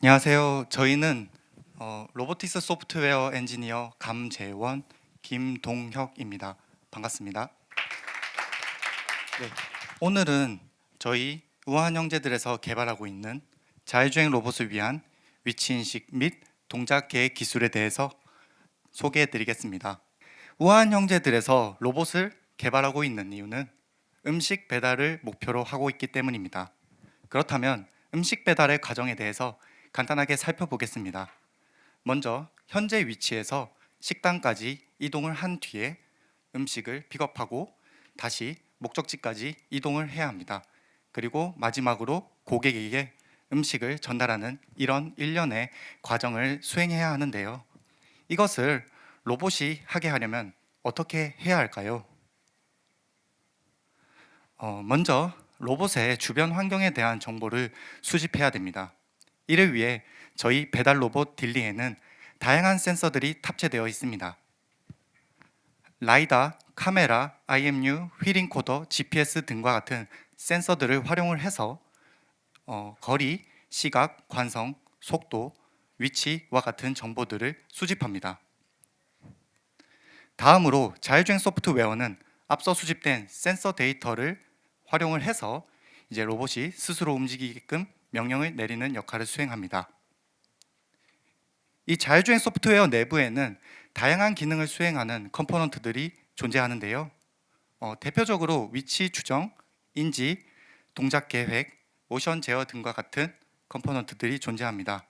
안녕하세요. 저희는 로보티스 소프트웨어 엔지니어 감재원, 김동혁입니다. 반갑습니다. 네, 오늘은 저희 우한 형제들에서 개발하고 있는 자율주행 로봇을 위한 위치인식 및 동작 계획 기술에 대해서 소개해 드리겠습니다. 우한 형제들에서 로봇을 개발하고 있는 이유는 음식 배달을 목표로 하고 있기 때문입니다. 그렇다면 음식 배달의 과정에 대해서 간단하게 살펴보겠습니다. 먼저 현재 위치에서 식당까지 이동을 한 뒤에 음식을 픽업하고 다시 목적지까지 이동을 해야 합니다. 그리고 마지막으로 고객에게 음식을 전달하는 이런 일련의 과정을 수행해야 하는데요. 이것을 로봇이 하게 하려면 어떻게 해야 할까요? 먼저 로봇의 주변 환경에 대한 정보를 수집해야 됩니다. 이를 위해 저희 배달 로봇 딜리에는 다양한 센서들이 탑재되어 있습니다. 라이다, 카메라, IMU, 휠인코더, GPS 등과 같은 센서들을 활용을 해서 거리, 시각, 관성, 속도, 위치와 같은 정보들을 수집합니다. 다음으로 자율주행 소프트웨어는 앞서 수집된 센서 데이터를 활용을 해서 이제 로봇이 스스로 움직이게끔 명령을 내리는 역할을 수행합니다. 이 자율주행 소프트웨어 내부에는 다양한 기능을 수행하는 컴포넌트들이 존재하는데요. 대표적으로 위치 추정, 인지, 동작 계획, 모션 제어 등과 같은 컴포넌트들이 존재합니다.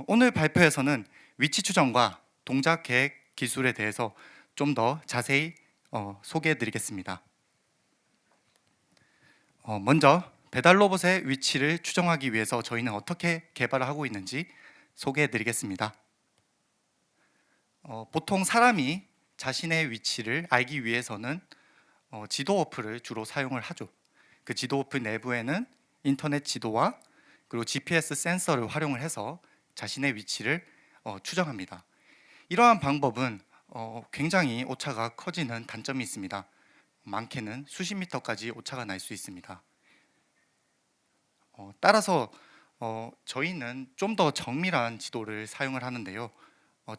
오늘 발표에서는 위치 추정과 동작 계획 기술에 대해서 좀 더 자세히 소개해 드리겠습니다. 먼저 배달 로봇의 위치를 추정하기 위해서 저희는 어떻게 개발을 하고 있는지 소개해 드리겠습니다. 보통 사람이 자신의 위치를 알기 위해서는 지도 어플을 주로 사용을 하죠. 그 지도 어플 내부에는 인터넷 지도와 그리고 GPS 센서를 활용을 해서 자신의 위치를 추정합니다. 이러한 방법은 굉장히 오차가 커지는 단점이 있습니다. 많게는 수십 미터까지 오차가 날 수 있습니다. 따라서 저희는 좀 더 정밀한 지도를 사용을 하는데요.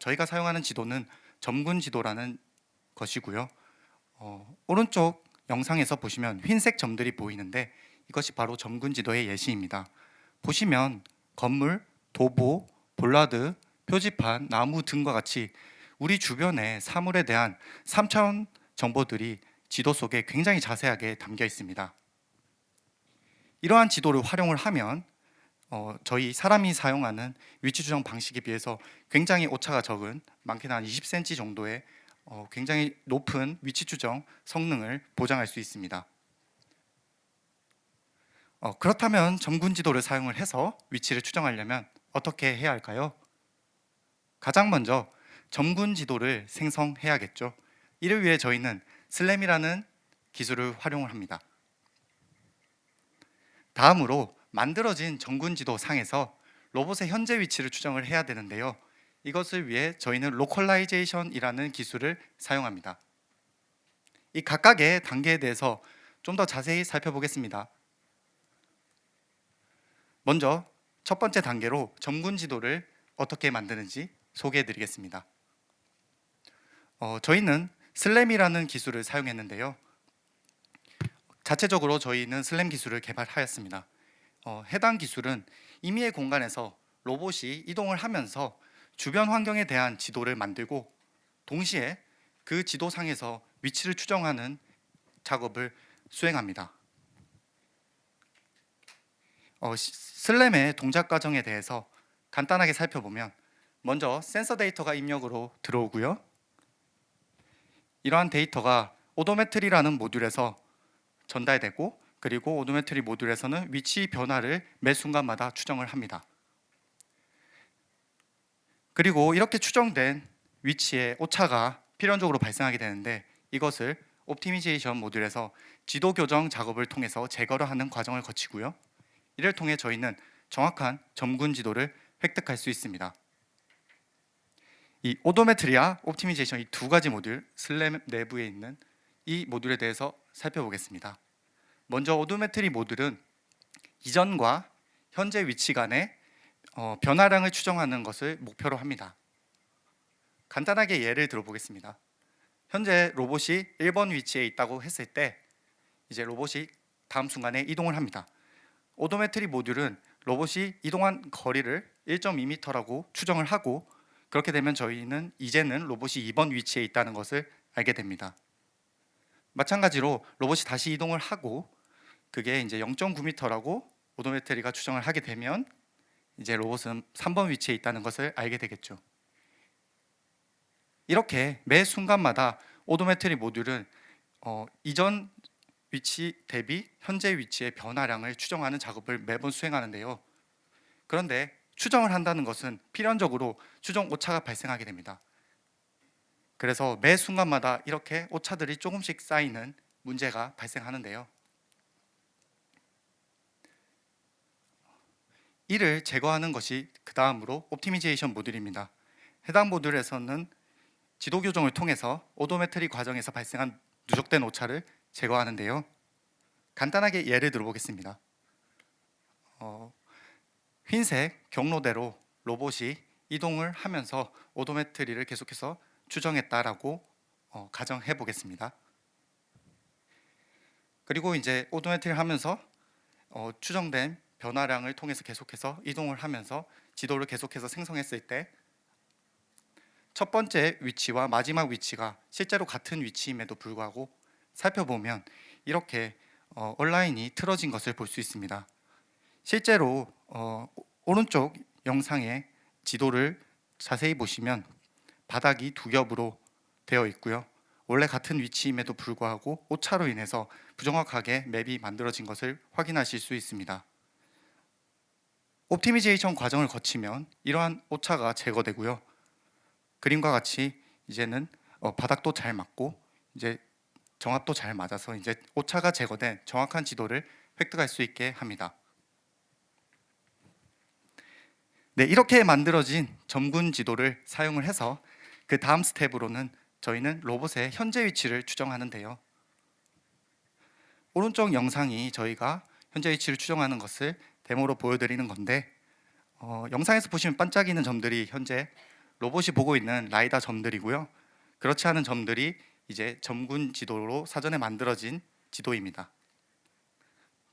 저희가 사용하는 지도는 점군 지도라는 것이고요. 오른쪽 영상에서 보시면 흰색 점들이 보이는데 이것이 바로 점군 지도의 예시입니다. 보시면 건물, 도보, 볼라드, 표지판, 나무 등과 같이 우리 주변의 사물에 대한 3차원 정보들이 지도 속에 굉장히 자세하게 담겨 있습니다. 이러한 지도를 활용을 하면 저희 사람이 사용하는 위치 추정 방식에 비해서 굉장히 오차가 적은 많게는 한 20cm 정도의 굉장히 높은 위치 추정 성능을 보장할 수 있습니다. 그렇다면 점군 지도를 사용을 해서 위치를 추정하려면 어떻게 해야 할까요? 가장 먼저 점군 지도를 생성해야겠죠. 이를 위해 저희는 슬램이라는 기술을 활용을 합니다. 다음으로 만들어진 점군 지도 상에서 로봇의 현재 위치를 추정을 해야 되는데요. 이것을 위해 저희는 로컬라이제이션이라는 기술을 사용합니다. 이 각각의 단계에 대해서 좀 더 자세히 살펴보겠습니다. 먼저 첫 번째 단계로 점군 지도를 어떻게 만드는지 소개해 드리겠습니다. 저희는 슬램이라는 기술을 사용했는데요. 자체적으로 저희는 슬램 기술을 개발하였습니다. 해당 기술은 임의의 공간에서 로봇이 이동을 하면서 주변 환경에 대한 지도를 만들고 동시에 그 지도상에서 위치를 추정하는 작업을 수행합니다. 슬램의 동작 과정에 대해서 간단하게 살펴보면 먼저 센서 데이터가 입력으로 들어오고요. 이러한 데이터가 오도메트리라는 모듈에서 전달되고 그리고 오도메트리 모듈에서는 위치 변화를 매 순간마다 추정을 합니다. 그리고 이렇게 추정된 위치에 오차가 필연적으로 발생하게 되는데 이것을 옵티미제이션 모듈에서 지도 교정 작업을 통해서 제거를 하는 과정을 거치고요. 이를 통해 저희는 정확한 점군 지도를 획득할 수 있습니다. 이 오도메트리와 옵티미제이션 이 두 가지 모듈, 슬램 내부에 있는 이 모듈에 대해서 살펴보겠습니다. 먼저 오도메트리 모듈은 이전과 현재 위치 간의 변화량을 추정하는 것을 목표로 합니다. 간단하게 예를 들어보겠습니다. 현재 로봇이 1번 위치에 있다고 했을 때 이제 로봇이 다음 순간에 이동을 합니다. 오도메트리 모듈은 로봇이 이동한 거리를 1.2m라고 추정을 하고, 그렇게 되면 저희는 이제는 로봇이 2번 위치에 있다는 것을 알게 됩니다. 마찬가지로 로봇이 다시 이동을 하고 그게 이제 0.9m라고 오도메트리가 추정을 하게 되면 이제 로봇은 3번 위치에 있다는 것을 알게 되겠죠. 이렇게 매 순간마다 오도메트리 모듈은 이전 위치 대비 현재 위치의 변화량을 추정하는 작업을 매번 수행하는데요. 그런데 추정을 한다는 것은 필연적으로 추정 오차가 발생하게 됩니다. 그래서 매 순간마다 이렇게 오차들이 조금씩 쌓이는 문제가 발생하는데요. 이를 제거하는 것이 그 다음으로 옵티미제이션 모듈입니다. 해당 모듈에서는 지도 교정을 통해서 오도메트리 과정에서 발생한 누적된 오차를 제거하는데요. 간단하게 예를 들어보겠습니다. 흰색 경로대로 로봇이 이동을 하면서 오도메트리를 계속해서 추정했다라고 가정해 보겠습니다. 그리고 이제 오도메트리를 하면서 추정된 변화량을 통해서 계속해서 이동을 하면서 지도를 계속해서 생성했을 때 첫 번째 위치와 마지막 위치가 실제로 같은 위치임에도 불구하고 살펴보면 이렇게 온라인이 틀어진 것을 볼 수 있습니다. 실제로 오른쪽 영상의 지도를 자세히 보시면 바닥이 두 겹으로 되어 있고요. 원래 같은 위치임에도 불구하고 오차로 인해서 부정확하게 맵이 만들어진 것을 확인하실 수 있습니다. 옵티미제이션 과정을 거치면 이러한 오차가 제거되고요. 그림과 같이 이제는 바닥도 잘 맞고 이제 정합도 잘 맞아서 이제 오차가 제거된 정확한 지도를 획득할 수 있게 합니다. 네, 이렇게 만들어진 점군 지도를 사용을 해서 그 다음 스텝으로는 저희는 로봇의 현재 위치를 추정하는데요. 오른쪽 영상이 저희가 현재 위치를 추정하는 것을 데모로 보여드리는 건데 영상에서 보시면 반짝이는 점들이 현재 로봇이 보고 있는 라이다 점들이고요. 그렇지 않은 점들이 이제 점군 지도로 사전에 만들어진 지도입니다.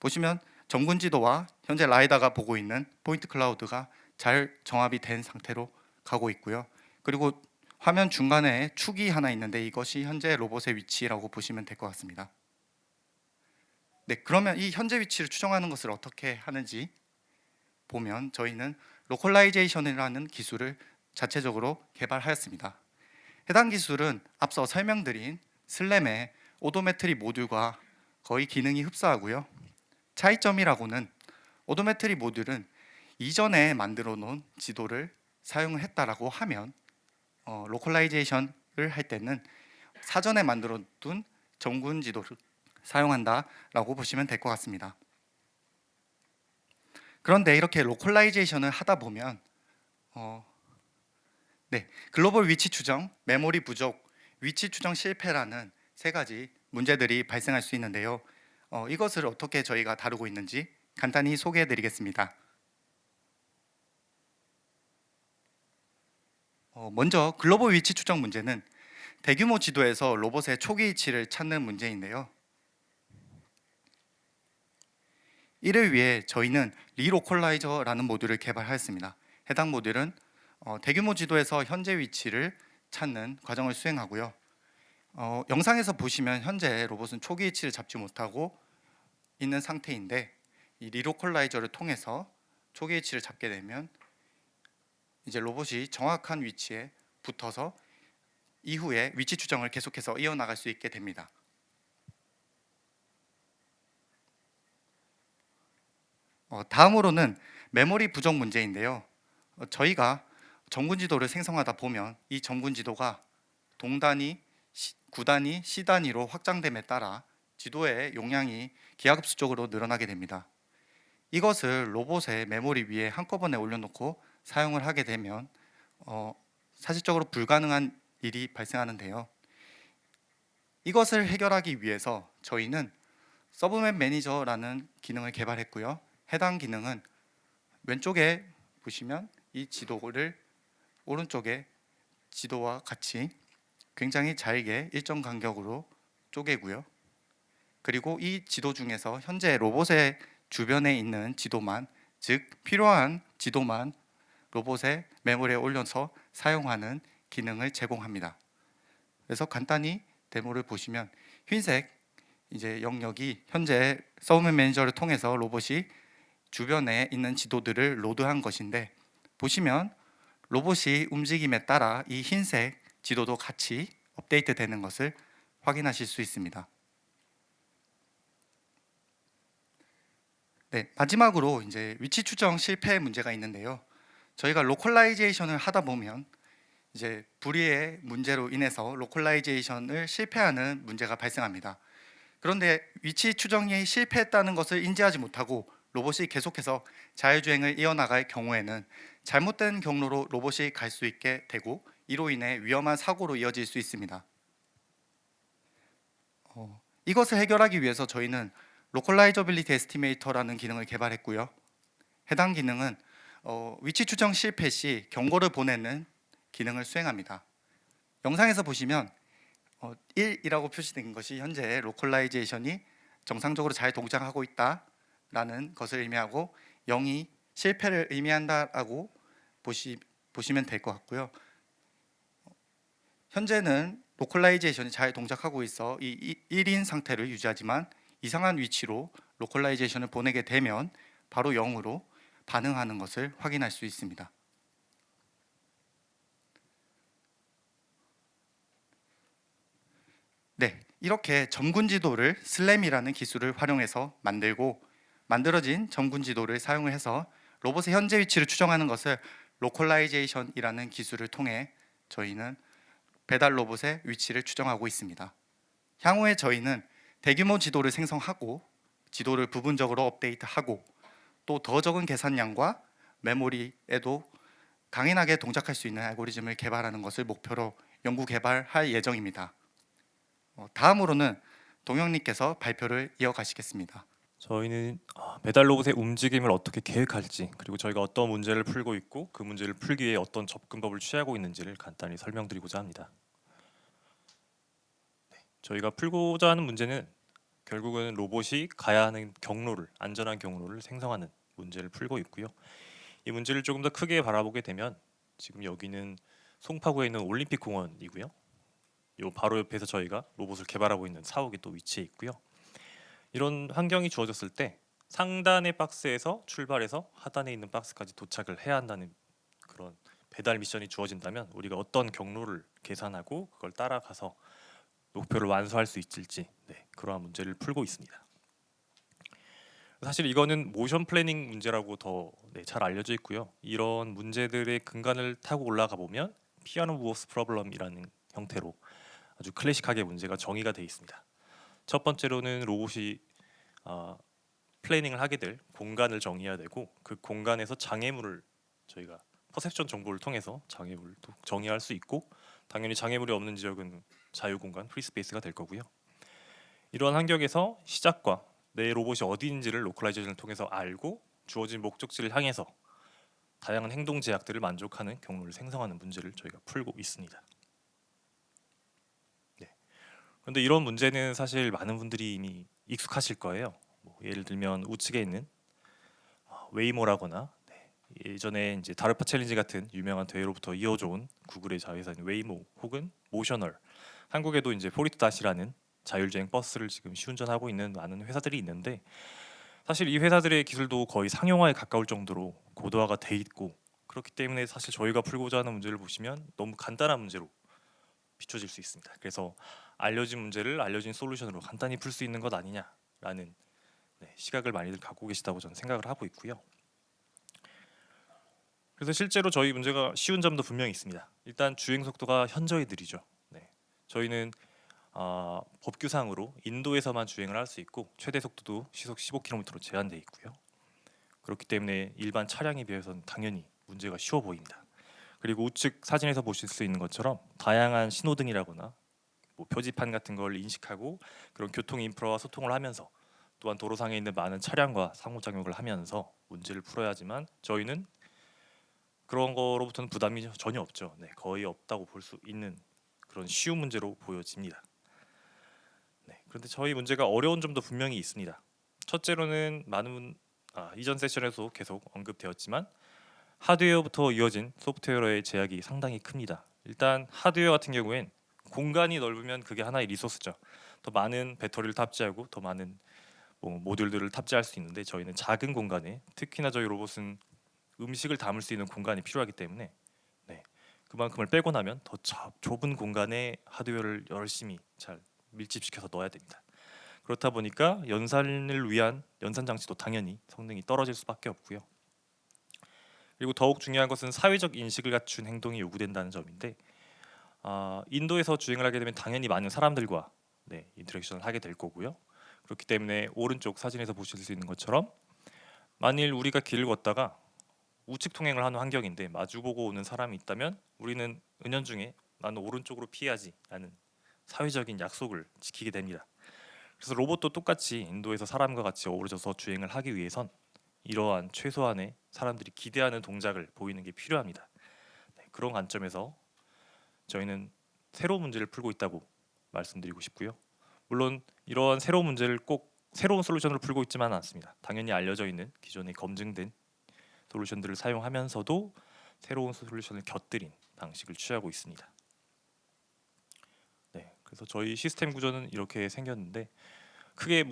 보시면 점군 지도와 현재 라이다가 보고 있는 포인트 클라우드가 잘 정합이 된 상태로 가고 있고요. 그리고 화면 중간에 축이 하나 있는데 이것이 현재 로봇의 위치라고 보시면 될 것 같습니다. 네, 그러면 이 현재 위치를 추정하는 것을 어떻게 하는지 보면 저희는 로컬라이제이션이라는 기술을 자체적으로 개발하였습니다. 해당 기술은 앞서 설명드린 슬램의 오도메트리 모듈과 거의 기능이 흡사하고요. 차이점이라고는 오도메트리 모듈은 이전에 만들어 놓은 지도를 사용을 했다라고 하면 로컬라이제이션을 할 때는 사전에 만들어 둔 점군 지도를 사용한다라고 보시면 될 것 같습니다. 그런데 이렇게 로컬라이제이션을 하다 보면 글로벌 위치 추정, 메모리 부족, 위치 추정 실패라는 세 가지 문제들이 발생할 수 있는데요. 이것을 어떻게 저희가 다루고 있는지 간단히 소개해 드리겠습니다. 먼저 글로벌 위치 추정 문제는 대규모 지도에서 로봇의 초기 위치를 찾는 문제인데요. 이를 위해 저희는 리로컬라이저라는 모듈을 개발하였습니다. 해당 모듈은 대규모 지도에서 현재 위치를 찾는 과정을 수행하고요. 영상에서 보시면 현재 로봇은 초기 위치를 잡지 못하고 있는 상태인데 이 리로컬라이저를 통해서 초기 위치를 잡게 되면 이제 로봇이 정확한 위치에 붙어서 이후에 위치 추정을 계속해서 이어나갈 수 있게 됩니다. 다음으로는 메모리 부족 문제인데요. 저희가 점군 지도를 생성하다 보면 이 점군 지도가 동단위, 구단위, C단위로 확장됨에 따라 지도의 용량이 기하급수적으로 늘어나게 됩니다. 이것을 로봇의 메모리 위에 한꺼번에 올려놓고 사용을 하게 되면 사실적으로 불가능한 일이 발생하는데요. 이것을 해결하기 위해서 저희는 서브맵 매니저라는 기능을 개발했고요. 해당 기능은 왼쪽에 보시면 이 지도를 오른쪽에 지도와 같이 굉장히 잘게 일정 간격으로 쪼개고요. 그리고 이 지도 중에서 현재 로봇의 주변에 있는 지도만, 즉 필요한 지도만 로봇의 메모리에 올려서 사용하는 기능을 제공합니다. 그래서 간단히 데모를 보시면 흰색 이제 영역이 현재 서브맨 매니저를 통해서 로봇이 주변에 있는 지도들을 로드한 것인데, 보시면 로봇이 움직임에 따라 이 흰색 지도도 같이 업데이트 되는 것을 확인하실 수 있습니다. 네, 마지막으로 이제 위치 추정 실패 문제가 있는데요. 저희가 로컬라이제이션을 하다 보면 이제 불의의 문제로 인해서 로컬라이제이션을 실패하는 문제가 발생합니다. 그런데 위치 추정이 실패했다는 것을 인지하지 못하고 로봇이 계속해서 자율주행을 이어나갈 경우에는 잘못된 경로로 로봇이 갈 수 있게 되고, 이로 인해 위험한 사고로 이어질 수 있습니다. 이것을 해결하기 위해서 저희는 로컬라이저빌리티 에스티메이터라는 기능을 개발했고요. 해당 기능은 위치 추정 실패 시 경고를 보내는 기능을 수행합니다. 영상에서 보시면 1이라고 표시된 것이 현재 로컬라이제이션이 정상적으로 잘 동작하고 있다라는 것을 의미하고, 0이 실패를 의미한다라고 보시면 될 것 같고요. 현재는 로컬라이제이션이 잘 동작하고 있어 이 1인 상태를 유지하지만, 이상한 위치로 로컬라이제이션을 보내게 되면 바로 0으로 반응하는 것을 확인할 수 있습니다. 네, 이렇게 점군 지도를 슬램이라는 기술을 활용해서 만들어진 점군 지도를 사용을 해서 로봇의 현재 위치를 추정하는 것을 로컬라이제이션이라는 기술을 통해 저희는 배달 로봇의 위치를 추정하고 있습니다. 향후에 저희는 대규모 지도를 생성하고 지도를 부분적으로 업데이트하고 또 더 적은 계산량과 메모리에도 강인하게 동작할 수 있는 알고리즘을 개발하는 것을 목표로 연구 개발할 예정입니다. 다음으로는 동영님께서 발표를 이어가시겠습니다. 저희는 배달 로봇의 움직임을 어떻게 계획할지, 그리고 저희가 어떤 문제를 풀고 있고 그 문제를 풀기 위해 어떤 접근법을 취하고 있는지를 간단히 설명드리고자 합니다. 저희가 풀고자 하는 문제는 결국은 로봇이 가야 하는 경로를, 안전한 경로를 생성하는 문제를 풀고 있고요. 이 문제를 조금 더 크게 바라보게 되면 지금 여기는 송파구에 있는 올림픽 공원이고요. 요 바로 옆에서 저희가 로봇을 개발하고 있는 사옥이 또 위치해 있고요. 이런 환경이 주어졌을 때 상단의 박스에서 출발해서 하단에 있는 박스까지 도착을 해야 한다는 그런 배달 미션이 주어진다면, 우리가 어떤 경로를 계산하고 그걸 따라가서 목표를 완수할 수 있을지, 그러한 문제를 풀고 있습니다. 사실 이거는 모션 플래닝 문제라고 더 잘 알려져 있고요. 이런 문제들의 근간을 타고 올라가 보면 피아노 무브스 프로블럼이라는 형태로 아주 클래식하게 문제가 정의가 되어 있습니다. 첫 번째로는 로봇이 플래닝을 하게 될 공간을 정의해야 되고, 그 공간에서 장애물을 저희가 퍼셉션 정보를 통해서 장애물도 정의할 수 있고, 당연히 장애물이 없는 지역은 자유공간 프리스페이스가 될 거고요. 이러한 환경에서 시작과 내 로봇이 어디인지를 로컬라이제이션을 통해서 알고 주어진 목적지를 향해서 다양한 행동 제약들을 만족하는 경로를 생성하는 문제를 저희가 풀고 있습니다. 그런데 이런 문제는 사실 많은 분들이 이미 익숙하실 거예요. 예를 들면 우측에 있는 웨이모라거나, 예전에 이제 다르파 챌린지 같은 유명한 대회로부터 이어져 온 구글의 자회사인 웨이모, 혹은 모셔널, 한국에도 이제 포리트 다시라는 자율주행 버스를 지금 시운전하고 있는 많은 회사들이 있는데, 사실 이 회사들의 기술도 거의 상용화에 가까울 정도로 고도화가 돼 있고, 그렇기 때문에 사실 저희가 풀고자 하는 문제를 보시면 너무 간단한 문제로 비춰질 수 있습니다. 그래서 알려진 문제를 알려진 솔루션으로 간단히 풀 수 있는 것 아니냐라는 시각을 많이들 갖고 계시다고 저는 생각을 하고 있고요. 그래서 실제로 저희 문제가 쉬운 점도 분명히 있습니다. 일단 주행 속도가 현저히 느리죠. 저희는 법규상으로 인도에서만 주행을 할 수 있고, 최대 속도도 시속 15km로 제한되어 있고요. 그렇기 때문에 일반 차량에 비해서는 당연히 문제가 쉬워 보입니다. 그리고 우측 사진에서 보실 수 있는 것처럼 다양한 신호등이라거나 표지판 같은 걸 인식하고 그런 교통 인프라와 소통을 하면서, 또한 도로상에 있는 많은 차량과 상호작용을 하면서 문제를 풀어야 하지만 저희는 그런 거로부터는 부담이 전혀 없죠. 네, 거의 없다고 볼 수 있는 그런 쉬운 문제로 보여집니다. 네, 그런데 저희 문제가 어려운 점도 분명히 있습니다. 첫째로는 이전 세션에서 계속 언급되었지만 하드웨어부터 이어진 소프트웨어의 제약이 상당히 큽니다. 일단 하드웨어 같은 경우엔 공간이 넓으면 그게 하나의 리소스죠. 더 많은 배터리를 탑재하고 더 많은 모듈들을 탑재할 수 있는데 저희는 작은 공간에, 특히나 저희 로봇은 음식을 담을 수 있는 공간이 필요하기 때문에 네, 그만큼을 빼고 나면 더 좁은 공간에 하드웨어를 열심히 잘 밀집시켜서 넣어야 됩니다. 그렇다 보니까 연산을 위한 연산 장치도 당연히 성능이 떨어질 수밖에 없고요. 그리고 더욱 중요한 것은 사회적 인식을 갖춘 행동이 요구된다는 점인데 인도에서 주행을 하게 되면 당연히 많은 사람들과 인터랙션을 하게 될 거고요. 그렇기 때문에 오른쪽 사진에서 보실 수 있는 것처럼 만일 우리가 길을 걷다가 우측 통행을 하는 환경인데 마주보고 오는 사람이 있다면 우리는 은연중에 나는 오른쪽으로 피해야지 라는 사회적인 약속을 지키게 됩니다. 그래서 로봇도 똑같이 인도에서 사람과 같이 어우러져서 주행을 하기 위해선 이러한 최소한의 사람들이 기대하는 동작을 보이는 게 필요합니다. 네, 그런 관점에서 저희는 새로운 문제를 풀고 있다고 말씀드리고 싶고요. 물론 이러한 새로운 문제를 꼭 새로운 솔루션으로 풀고 있지만은 않습니다. 당연히 알려져 있는 기존에 검증된 솔루션들을 사용하면서도 새로운 솔루션을 곁들인 방식을 취하고 있습니다. 네, 그래서 저희 시스템 구조는 이렇게 생겼는데 크게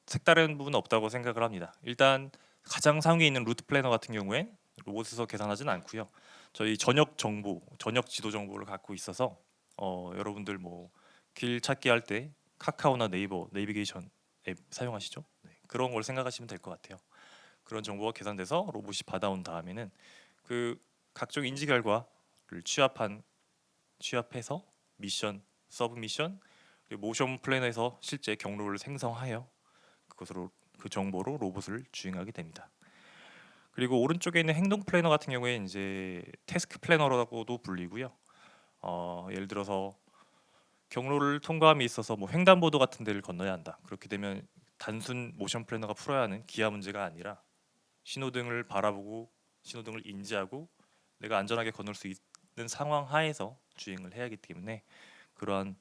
색다른 부분은 없다고 생각을 합니다. 일단 가장 상위에 있는 루트 플래너 같은 경우엔 로봇에서 계산하진 않고요. 저희 전역 정보, 전역 지도 정보를 갖고 있어서 여러분들 길 찾기 할 때 카카오나 네이버 내비게이션 앱 사용하시죠? 네, 그런 걸 생각하시면 될 것 같아요. 그런 정보가 계산돼서 로봇이 받아온 다음에는 그 각종 인지 결과를 취합해서 미션, 서브 미션, 그리고 모션 플래너에서 실제 경로를 생성하여 그 정보로 로봇을 주행하게 됩니다. 그리고 오른쪽에 있는 행동 플래너 같은 경우에 이제 태스크 플래너라고도 불리고요. 예를 들어서 경로를 통과함에 있어서 횡단보도 같은 데를 건너야 한다. 그렇게 되면 단순 모션 플래너가 풀어야 하는 기하 문제가 아니라 신호등을 바라보고 신호등을 인지하고 내가 안전하게 건널 수 있는 상황 하에서 주행을 해야 하기 때문에 그러한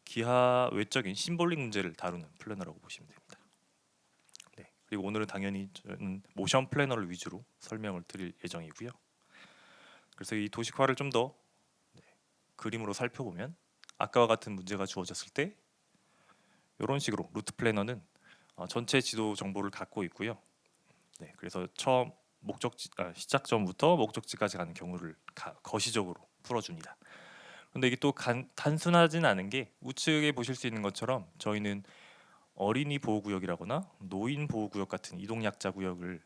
기하 외적인 심볼릭 문제를 다루는 플래너라고 보시면 됩니다. 네, 그리고 오늘은 당연히 저는 모션 플래너를 위주로 설명을 드릴 예정이고요. 그래서 이 도식화를 좀 더 그림으로 살펴보면 아까와 같은 문제가 주어졌을 때 이런 식으로 루트 플래너는 전체 지도 정보를 갖고 있고요. 네, 그래서 처음 시작점부터 목적지까지 가는 경로를 거시적으로 풀어줍니다. 근데 이게 또 단순하진 않은 게 우측에 보실 수 있는 것처럼 저희는 어린이 보호구역이라거나 노인 보호구역 같은 이동약자 구역을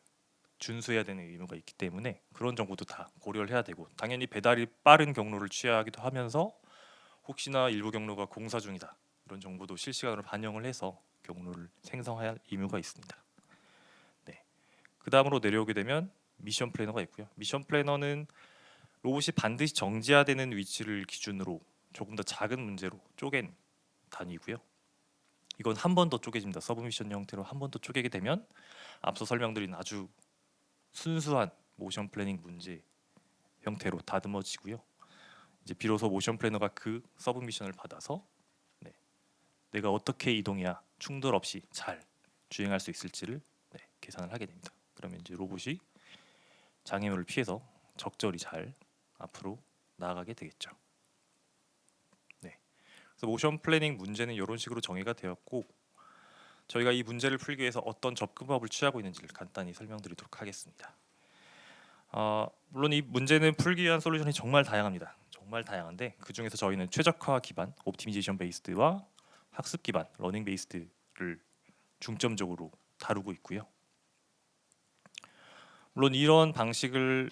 준수해야 되는 의무가 있기 때문에 그런 정보도 다 고려를 해야 되고 당연히 배달이 빠른 경로를 취하기도 하면서 혹시나 일부 경로가 공사 중이다 이런 정보도 실시간으로 반영을 해서 경로를 생성할 의무가 있습니다. 네, 그 다음으로 내려오게 되면 미션 플래너가 있고요. 미션 플래너는 로봇이 반드시 정지해되는 위치를 기준으로 조금 더 작은 문제로 쪼갠 단위고요. 이건 한 번 더 쪼개집니다. 서브미션 형태로 한 번 더 쪼개게 되면 앞서 설명드린 아주 순수한 모션 플래닝 문제 형태로 다듬어지고요. 이제 비로소 모션 플래너가 그 서브미션을 받아서 내가 어떻게 이동해야 충돌 없이 잘 주행할 수 있을지를 계산을 하게 됩니다. 그러면 이제 로봇이 장애물을 피해서 적절히 잘 앞으로 나아가게 되겠죠. 네. 그래서 모션 플래닝 문제는 이런 식으로 정의가 되었고 저희가 이 문제를 풀기 위해서 어떤 접근법을 취하고 있는지를 간단히 설명드리도록 하겠습니다. 물론 이 문제는 풀기 위한 솔루션이 정말 다양합니다. 정말 다양한데 그 중에서 저희는 최적화 기반, 옵티미제이션 베이스드와 학습 기반, 러닝 베이스드를 중점적으로 다루고 있고요. 물론 이런 방식을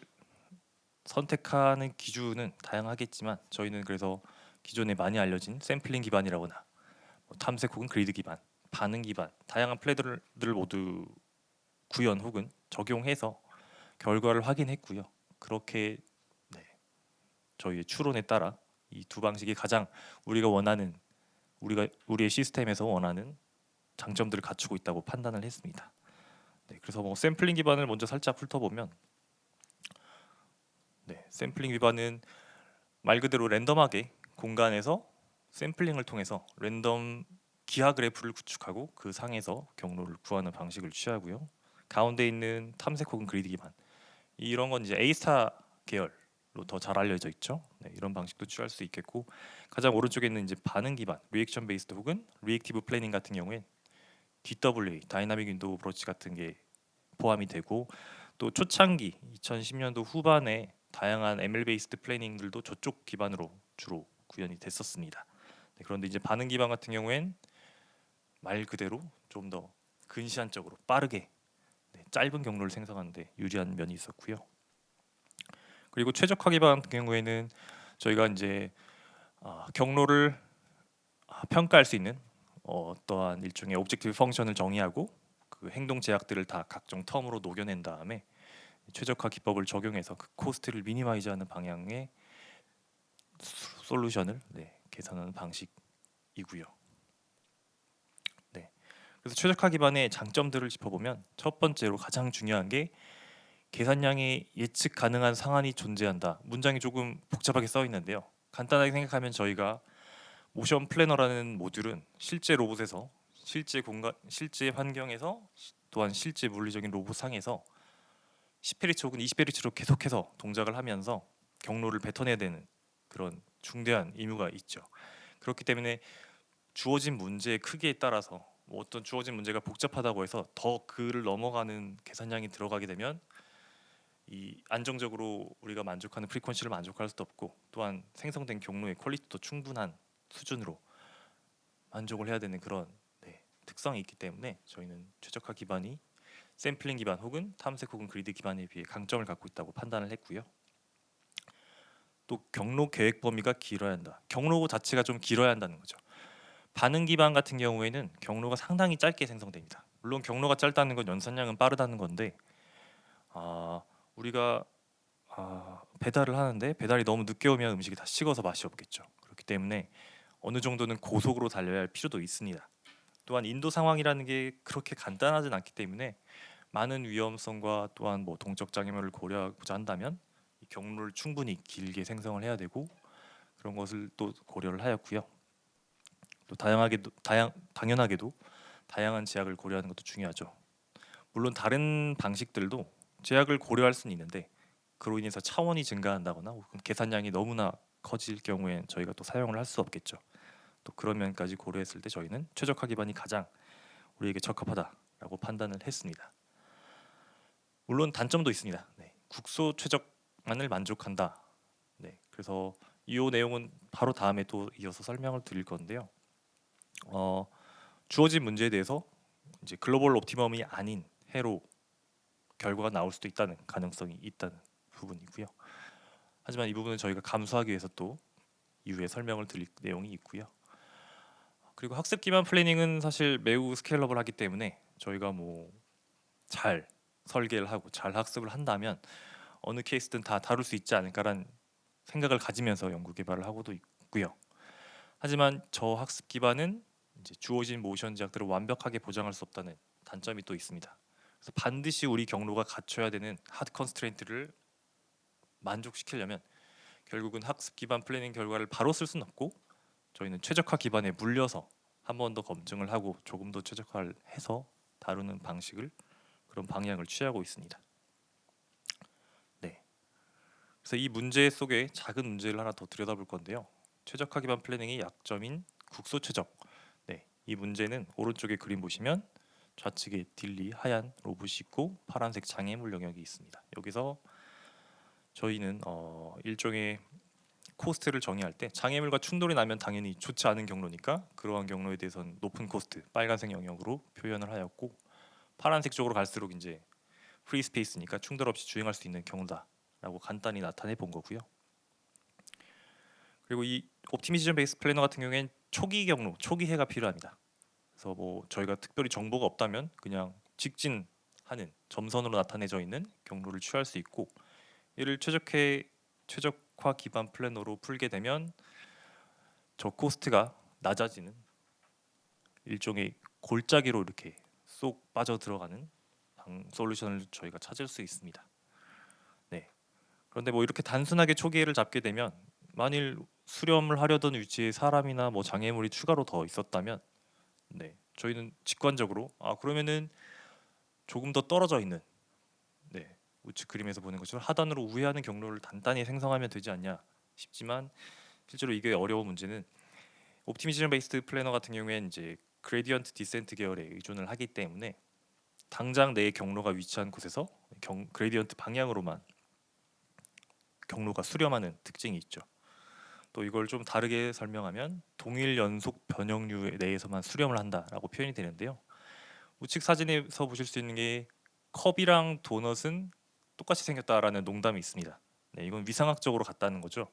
선택하는 기준은 다양하겠지만 저희는 그래서 기존에 많이 알려진 샘플링 기반이라거나 탐색 혹은 그리드 기반, 반응 기반 다양한 플레이들을 모두 구현 혹은 적용해서 결과를 확인했고요. 그렇게 저희의 추론에 따라 이 두 방식이 가장 우리의 시스템에서 원하는 장점들을 갖추고 있다고 판단을 했습니다. 네, 그래서 뭐 샘플링 기반을 먼저 살짝 훑어보면, 샘플링 기반은 말 그대로 랜덤하게 공간에서 샘플링을 통해서 랜덤 기하 그래프를 구축하고 그 상에서 경로를 구하는 방식을 취하고요. 가운데 있는 탐색 혹은 그리드 기반, 이런 건 이제 A-스타 계열로 더 잘 알려져 있죠. 이런 방식도 취할 수 있겠고, 가장 오른쪽에 있는 이제 반응 기반, 리액션 베이스드 혹은 리액티브 플래닝 같은 경우엔 DWA, 다이나믹 윈도우 브로치 같은 게 포함이 되고, 또 초창기 2010년도 후반에 다양한 ML 베이스드 플래닝들도 저쪽 기반으로 주로 구현이 됐었습니다. 그런데 이제 반응 기반 같은 경우엔 말 그대로 좀 더 근시안적으로 빠르게 짧은 경로를 생성하는데 유리한 면이 있었고요. 그리고 최적화 기반 같은 경우에는 저희가 이제 경로를 평가할 수 있는 어떠한 일종의 오브젝티브 펑션을 정의하고 그 행동 제약들을 다 각종 텀으로 녹여낸 다음에 최적화 기법을 적용해서 그 코스트를 미니마이즈하는 방향의 솔루션을 계산하는 방식이고요. 그래서 최적화 기반의 장점들을 짚어보면, 첫 번째로 가장 중요한 게 계산량이 예측 가능한 상한이 존재한다. 문장이 조금 복잡하게 써 있는데요. 간단하게 생각하면 저희가 모션 플래너라는 모듈은 실제 로봇에서 실제 공간, 실제 환경에서 또한 실제 물리적인 로봇 상에서 10Hz 혹은 20Hz로 계속해서 동작을 하면서 경로를 뱉어내야 되는 그런 중대한 의무가 있죠. 그렇기 때문에 주어진 문제의 크기에 따라서 뭐 어떤 주어진 문제가 복잡하다고 해서 더 그를 넘어가는 계산량이 들어가게 되면 이 안정적으로 우리가 만족하는 프리퀀시를 만족할 수도 없고, 또한 생성된 경로의 퀄리티도 충분한 수준으로 만족을 해야 되는 그런 특성이 있기 때문에 저희는 최적화 기반이 샘플링 기반 혹은 탐색 혹은 그리드 기반에 비해 강점을 갖고 있다고 판단을 했고요. 또 경로 계획 범위가 길어야 한다. 경로 자체가 좀 길어야 한다는 거죠. 반응 기반 같은 경우에는 경로가 상당히 짧게 생성됩니다. 물론 경로가 짧다는 건 연산량은 빠르다는 건데, 우리가 배달을 하는데 배달이 너무 늦게 오면 음식이 다 식어서 맛이 없겠죠. 그렇기 때문에 어느 정도는 고속으로 달려야 할 필요도 있습니다. 또한 인도 상황이라는 게 그렇게 간단하진 않기 때문에 많은 위험성과 또한 뭐 동적 장애물을 고려하고자 한다면 이 경로를 충분히 길게 생성을 해야 되고, 그런 것을 또 고려를 하였고요. 또 당연하게도 다양한 제약을 고려하는 것도 중요하죠. 물론 다른 방식들도 제약을 고려할 수는 있는데, 그로 인해서 차원이 증가한다거나 혹은 계산량이 너무나 커질 경우엔 저희가 또 사용을 할 수 없겠죠. 또 그런 면까지 고려했을 때 저희는 최적화 기반이 가장 우리에게 적합하다라고 판단을 했습니다. 물론 단점도 있습니다. 국소 최적만을 만족한다. 그래서 이 내용은 바로 다음에 또 이어서 설명을 드릴 건데요. 주어진 문제에 대해서 이제 글로벌 옵티멈이 아닌 해로 결과가 나올 수도 있다는 가능성이 있다는 부분이고요. 하지만 이 부분은 저희가 감수하기 위해서 또 이후에 설명을 드릴 내용이 있고요. 그리고 학습 기반 플래닝은 사실 매우 스케일러블하기 때문에 저희가 뭐 잘 설계를 하고 잘 학습을 한다면 어느 케이스든 다 다룰 수 있지 않을까라는 생각을 가지면서 연구 개발을 하고도 있고요. 하지만 저 학습 기반은 이제 주어진 모션 제약들을 완벽하게 보장할 수 없다는 단점이 또 있습니다. 그래서 반드시 우리 경로가 갖춰야 되는 하드 컨스트레인트를 만족시키려면 결국은 학습 기반 플래닝 결과를 바로 쓸 수는 없고, 저희는 최적화 기반에 물려서 한 번 더 검증을 하고 조금 더 최적화를 해서 다루는 방식을, 그런 방향을 취하고 있습니다. 그래서 이 문제 속에 작은 문제를 하나 더 들여다볼 건데요. 최적화 기반 플래닝의 약점인 국소 최적. 이 문제는 오른쪽에 그림 보시면 좌측에 딜리 하얀 로봇이 있고 파란색 장애물 영역이 있습니다. 여기서 저희는 일종의 코스트를 정의할 때 장애물과 충돌이 나면 당연히 좋지 않은 경로니까 그러한 경로에 대해서는 높은 코스트, 빨간색 영역으로 표현을 하였고, 파란색 쪽으로 갈수록 이제 프리 스페이스니까 충돌 없이 주행할 수 있는 경로다라고 간단히 나타내 본 거고요. 그리고 이 옵티미제이션 베이스 플래너 같은 경우에는 초기 경로, 초기해가 필요합니다. 그래서 뭐 저희가 특별히 정보가 없다면 그냥 직진하는 점선으로 나타내져 있는 경로를 취할 수 있고, 이를 최적화 기반 플래너로 풀게 되면 저 코스트가 낮아지는 일종의 골짜기로 이렇게 쏙 빠져 들어가는 솔루션을 저희가 찾을 수 있습니다. 네. 그런데 뭐 이렇게 단순하게 초기화를 잡게 되면 만일 수렴을 하려던 위치에 사람이나 뭐 장애물이 추가로 더 있었다면 네. 저희는 직관적으로 그러면은 조금 더 떨어져 있는 네. 우측 그림에서 보는 것처럼 하단으로 우회하는 경로를 단단히 생성하면 되지 않냐 싶지만 실제로 이게 어려운 문제는 옵티미즘 베이스드 플래너 같은 경우에는 이제 그레디언트 디센트 계열에 의존을 하기 때문에 당장 내 경로가 위치한 곳에서 그레디언트 방향으로만 경로가 수렴하는 특징이 있죠. 또 이걸 좀 다르게 설명하면 동일 연속 변형류 내에서만 수렴을 한다라고 표현이 되는데요. 우측 사진에서 보실 수 있는 게 컵이랑 도넛은 똑같이 생겼다라는 농담이 있습니다. 네, 이건 위상학적으로 같다는 거죠.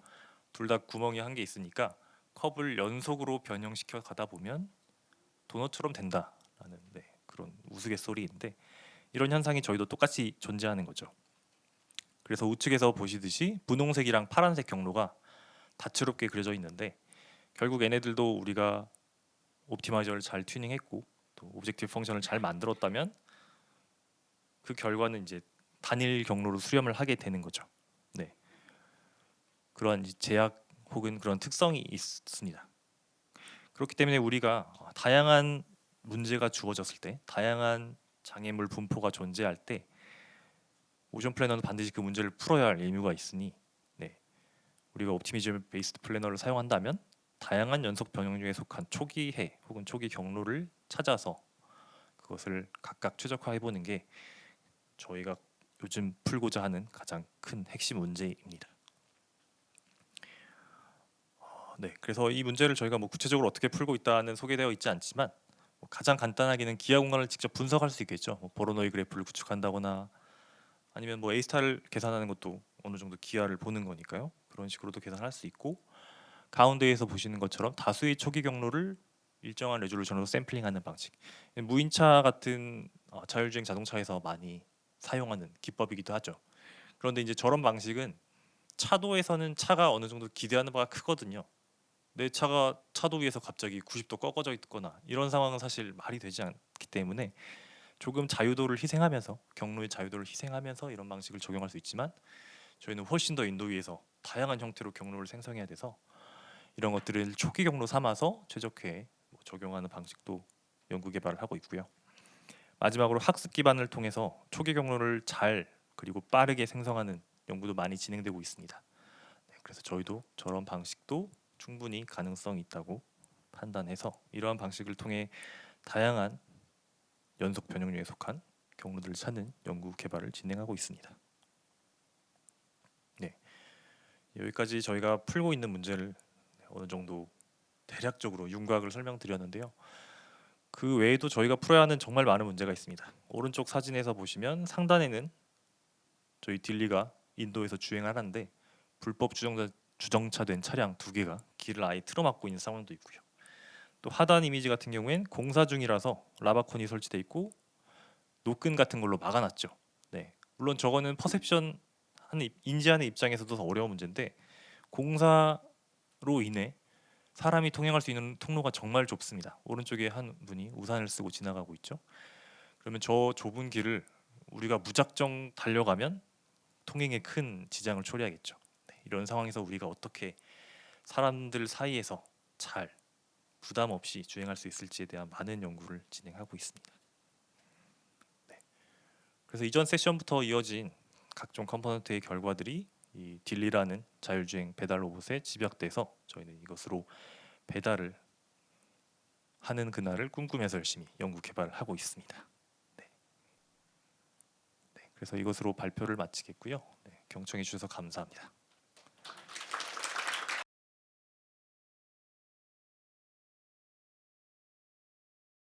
둘 다 구멍이 한 개 있으니까 컵을 연속으로 변형시켜 가다 보면 도넛처럼 된다라는 그런 우스갯소리인데 이런 현상이 저희도 똑같이 존재하는 거죠. 그래서 우측에서 보시듯이 분홍색이랑 파란색 경로가 다채롭게 그려져 있는데 결국 얘네들도 우리가 옵티마이저를 잘 튜닝했고 또 오브젝티브 펑션을 잘 만들었다면 그 결과는 이제 단일 경로로 수렴을 하게 되는 거죠. 네, 그러한 제약 혹은 그런 특성이 있습니다. 그렇기 때문에 우리가 다양한 문제가 주어졌을 때, 다양한 장애물 분포가 존재할 때 오션 플래너는 반드시 그 문제를 풀어야 할 의무가 있으니 우리가 옵티미즘 베이스드 플래너를 사용한다면 다양한 연속 변형류에 속한 초기해 혹은 초기 경로를 찾아서 그것을 각각 최적화해 보는 게 저희가 요즘 풀고자 하는 가장 큰 핵심 문제입니다. 네, 그래서 이 문제를 저희가 뭐 구체적으로 어떻게 풀고 있다는 소개되어 있지 않지만 가장 간단하게는 기하 공간을 직접 분석할 수 있겠죠. 보로노이 그래프를 구축한다거나 아니면 뭐 A 스타를 계산하는 것도 어느 정도 기하를 보는 거니까요. 그런 식으로도 계산할 수 있고 가운데에서 보시는 것처럼 다수의 초기 경로를 일정한 레졸루션으로 샘플링하는 방식. 무인차 같은 자율주행 자동차에서 많이 사용하는 기법이기도 하죠. 그런데 이제 저런 방식은 차도에서는 차가 어느 정도 기대하는 바가 크거든요. 내 차가 차도 위에서 갑자기 90도 꺾어져 있거나 이런 상황은 사실 말이 되지 않기 때문에 조금 자유도를 희생하면서 경로의 자유도를 희생하면서 이런 방식을 적용할 수 있지만 저희는 훨씬 더 인도 위에서 다양한 형태로 경로를 생성해야 돼서 이런 것들을 초기 경로 삼아서 최적화에 적용하는 방식도 연구 개발을 하고 있고요. 마지막으로 학습 기반을 통해서 초기 경로를 잘 그리고 빠르게 생성하는 연구도 많이 진행되고 있습니다. 그래서 저희도 저런 방식도 충분히 가능성이 있다고 판단해서 이러한 방식을 통해 다양한 연속 변형류에 속한 경로들을 찾는 연구 개발을 진행하고 있습니다. 네, 여기까지 저희가 풀고 있는 문제를 어느 정도 대략적으로 윤곽을 설명드렸는데요. 그 외에도 저희가 풀어야 하는 정말 많은 문제가 있습니다. 오른쪽 사진에서 보시면 상단에는 저희 딜리가 인도에서 주행하는데 불법 주정차된 차량 2개가 길을 아예 틀어막고 있는 상황도 있고요. 또 하단 이미지 같은 경우엔 공사 중이라서 라바콘이 설치돼 있고 노끈 같은 걸로 막아놨죠. 네, 물론 저거는 퍼셉션 인지하는 입장에서도 더 어려운 문제인데 공사로 인해 사람이 통행할 수 있는 통로가 정말 좁습니다. 오른쪽에 한 분이 우산을 쓰고 지나가고 있죠. 그러면 저 좁은 길을 우리가 무작정 달려가면 통행에 큰 지장을 초래하겠죠. 네, 이런 상황에서 우리가 어떻게 사람들 사이에서 잘 부담 없이 주행할 수 있을지에 대한 많은 연구를 진행하고 있습니다. 네, 그래서 이전 세션부터 이어진 각종 컴포넌트의 결과들이 이 딜리라는 자율주행 배달 로봇에 집약돼서 저희는 이것으로 배달을 하는 그날을 꿈꾸면서 열심히 연구 개발을 하고 있습니다. 네. 네, 그래서 이것으로 발표를 마치겠고요. 네, 경청해 주셔서 감사합니다.